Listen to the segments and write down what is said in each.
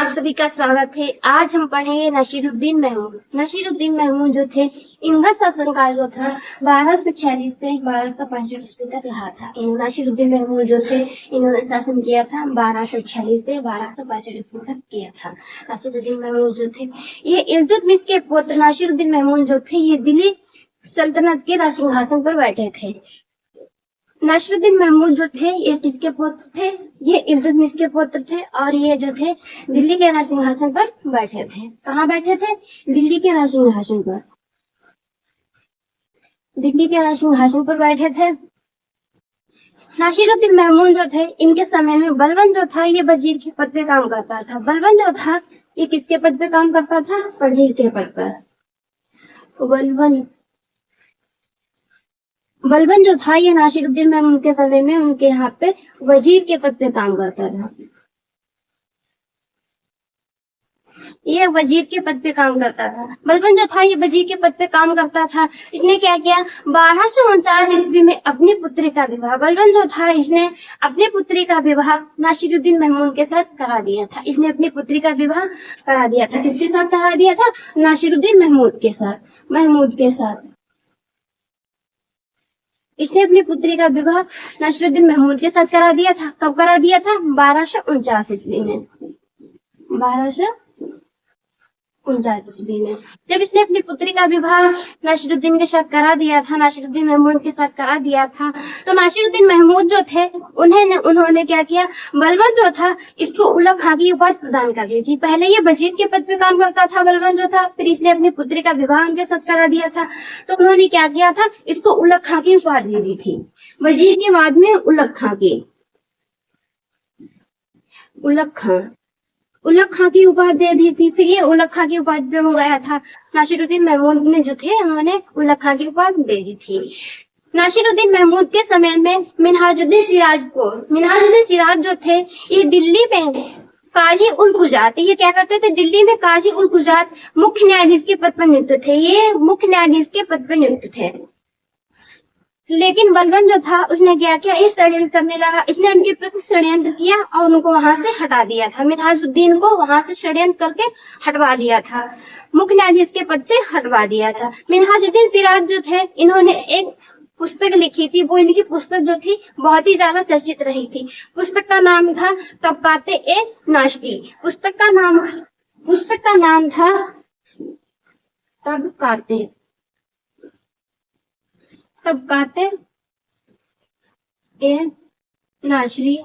आप सभी का स्वागत है। आज हम पढ़ेंगे नसीरुद्दीन महमूद। नसीरुद्दीन महमूद जो थे, इनका शासनकाल जो था 1246 से 1265 ईस्वी तक रहा था। नसीरुद्दीन महमूद जो थे, इन्होंने शासन किया था 1246 से 1265 ईस्वी तक किया था। नसीरुद्दीन महमूद जो थे, ये इल्तुतमिश के पुत्र नसीरुद्दीन महमूद जो थे, ये दिल्ली सल्तनत के राजसिंहासन पर बैठे थे। नसीरुद्दीन महमूद जो थे, ये किसके पुत्र थे? ये इल्तुतमिश के पुत्र थे और ये जो थे दिल्ली के राज सिंहासन पर बैठे थे। कहाँ बैठे थे? दिल्ली के राज सिंहासन पर। दिल्ली के राज सिंहासन पर बैठे थे। नसीरुद्दीन महमूद जो थे, इनके समय में बलबन जो था, ये वजीर के पद पे काम करता था। बलबन जो था, ये किसके पद पे काम करता था? वजीर के पद पर। बलबन जो था, ये नसीरुद्दीन महमूद के समय में उनके यहाँ पे वजीर के पद पे काम करता था। ये वजीर के पद पे काम करता था। बलबन जो था, ये वजीर के पद पे काम करता था। इसने क्या किया? 1249 ईस्वी में अपनी पुत्री का विवाह, बलबन जो था, इसने अपनी पुत्री का विवाह नसीरुद्दीन महमूद के साथ करा दिया था। इसने अपनी पुत्री का विवाह करा दिया था। किसके साथ करा दिया था? नसीरुद्दीन महमूद के साथ। इसने अपनी पुत्री का विवाह नसीरुद्दीन महमूद के साथ करा दिया था। कब करा दिया था? 1249 ईस्वी में। 1249 ईस्वी में जब इसने अपनी पुत्री का विवाह नसीरुद्दीन के साथ करा दिया था, नसीरुद्दीन महमूद के साथ करा दिया था, तो नसीरुद्दीन महमूद जो थे, उन्होंने क्या किया? बलबन जो था, इसको उलग खां की उपाधि प्रदान कर दी थी। पहले ये वजीर के पद पे काम करता था बलबन जो था, फिर इसने अपनी पुत्री का विवाह उनके साथ करा दिया था, तो उन्होंने क्या किया था? इसको उलग खां की उपाधि दे दी थी। वजीर के बाद में उलग खां की उपाधि दे दी थी। फिर ये उलग खां की उपाधि पे हो गया था। नसीरुद्दीन महमूद ने जो थे, उन्होंने उलग खां की उपाधि दे दी थी। नसीरुद्दीन महमूद के समय में मिनहाजुद्दीन सिराज जो थे, ये दिल्ली में काजी उल कुजात, ये क्या करते थे? दिल्ली में काजी उल कुजात मुख्य न्यायाधीश के पद पर नियुक्त थे। ये मुख्य न्यायाधीश के पद पर नियुक्त थे। लेकिन बलबन जो था, उसने क्या किया? ये षड्यंत्र करने लगा। इसने उनके प्रति षड्यंत्र किया और उनको वहां से हटा दिया था। मिनहाजुद्दीन को वहां से षड्यंत्र करके हटवा दिया था, मुख्य न्यायाधीश के पद से हटवा दिया था। मिनहाजुद्दीन सिराज जो थे, इन्होंने एक पुस्तक लिखी थी। वो इनकी पुस्तक जो थी, बहुत ही ज्यादा चर्चित रही थी। पुस्तक का नाम था तबकाते-ए-नाश्ती। पुस्तक का नाम था तबकाते-ए-नाशरी।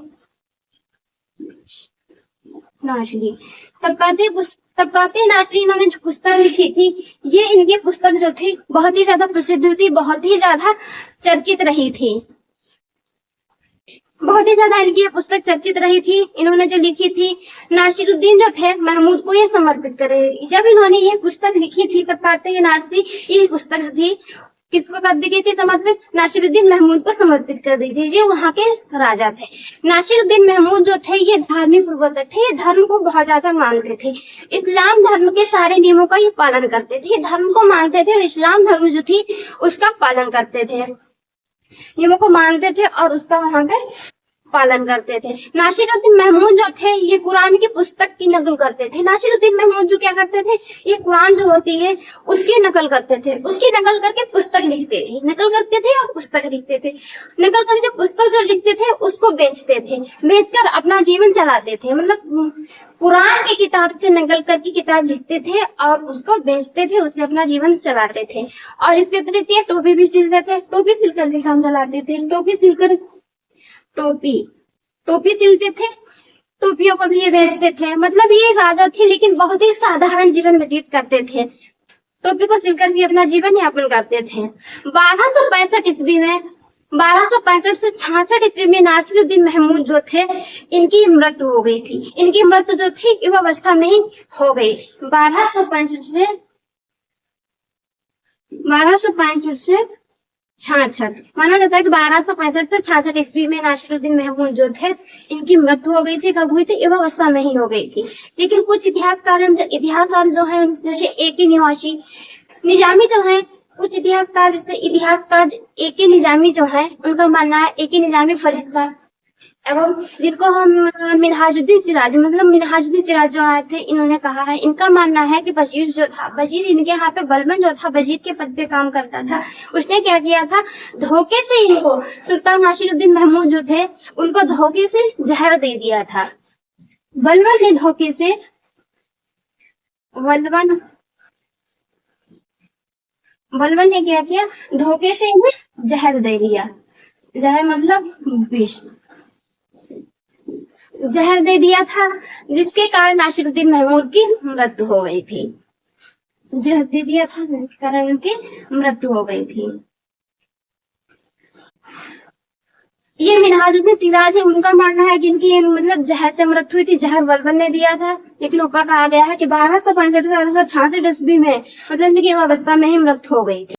तबकाते-नाशरी इन्होंने जो पुस्तक लिखी थी, ये इनकी पुस्तक जो थी, बहुत ही ज्यादा प्रसिद्ध थी, बहुत ही ज्यादा चर्चित रही थी। इनकी ये पुस्तक चर्चित रही थी। इन्होंने जो लिखी थी, नसीरुद्दीन जो थे, महमूद को ये समर्पित करे। जब इन्होंने ये पुस्तक लिखी थी, तबकाते-ए-नाशरी, ये पुस्तक जो थी, किसको कर दी गई थी समर्पित? नसीरुद्दीन महमूद को समर्पित कर दी थी। ये वहाँ के राजा थे। नसीरुद्दीन महमूद जो थे, ये धार्मिक प्रवर्तक थे। ये धर्म को बहुत ज्यादा मानते थे। इस्लाम धर्म के सारे नियमों का ये पालन करते थे। धर्म को मानते थे और इस्लाम धर्म जो थी, उसका पालन करते थे। नियमों को मानते थे और उसका वहाँ पे पालन करते थे। नसीरुद्दीन महमूद जो थे, ये कुरान की पुस्तक की नकल करते थे। नसीरुद्दीन महमूद जो क्या करते थे? ये कुरान जो होती है, उसकी नकल करते थे। उसकी नकल करके पुस्तक लिखते थे। नकल करते थे और पुस्तक लिखते थे। नकल करके जो पुस्तक जो लिखते थे, उसको बेचते थे। बेचकर अपना जीवन चलाते थे। मतलब कुरान की किताब से नकल करके किताब लिखते थे और उसको बेचते थे, उससे अपना जीवन चलाते थे। और इसके अतिरिक्त ये टोपी भी सिलते थे। टोपी सिलकर भी काम चलाते थे। टोपी सिलते थे। टोपियों को भी ये बेचते थे। मतलब ये राजा थे, लेकिन बहुत ही साधारण जीवन व्यतीत करते थे। टोपी को सिलकर भी अपना जीवन यापन करते थे। 1265 ईस्वी में 1265 से 66 ईस्वी में नसीरुद्दीन महमूद जो थे, इनकी मृत्यु हो गई थी। इनकी मृत्यु जो थी, युवावस्था में ही हो गई। 1265 से 66 माना जाता है कि 1265 से 66 ईस्वी में नसीरुद्दीन महमूद जो थे, इनकी मृत्यु हो गई थी। कब हुई थी? युवावस्था में ही हो गई थी। लेकिन कुछ इतिहासकार जो है, जैसे ए.के. निजामी जो है, कुछ इतिहासकार जैसे इतिहासकार ए.के. निजामी जो है, उनका मानना है, ए.के. निजामी एवं जिनको हम मिनहाजुद्दीन सिराज, मतलब मिनहाजुद्दीन सिराज जो आए थे, इन्होंने कहा है, इनका मानना है कि वजीर जो था, वजीर इनके यहाँ पे बलबन जो था वजीर के पद पे काम करता था, उसने क्या किया था, धोखे से इनको सुल्तान नासिरुद्दीन महमूद जो थे उनको धोखे से जहर दे दिया था। बलबन ने धोखे से बलबन ने क्या किया, धोखे से इन्हें जहर दे दिया। जहर मतलब विष, जहर दे दिया था, जिसके कारण नासिरुद्दीन महमूद की मृत्यु हो गई थी। जहर दे दिया था जिसके कारण उनकी मृत्यु हो गई थी। ये मिनहाजुद्दीन सिराज है, उनका मानना है कि इनकी मतलब जहर से मृत्यु हुई थी, जहर बलबन ने दिया था। लेकिन ऊपर कहा गया है कि 1265 से 1266 ईस्वी में मतलब इनकी अवस्था में ही मृत्यु हो गई थी।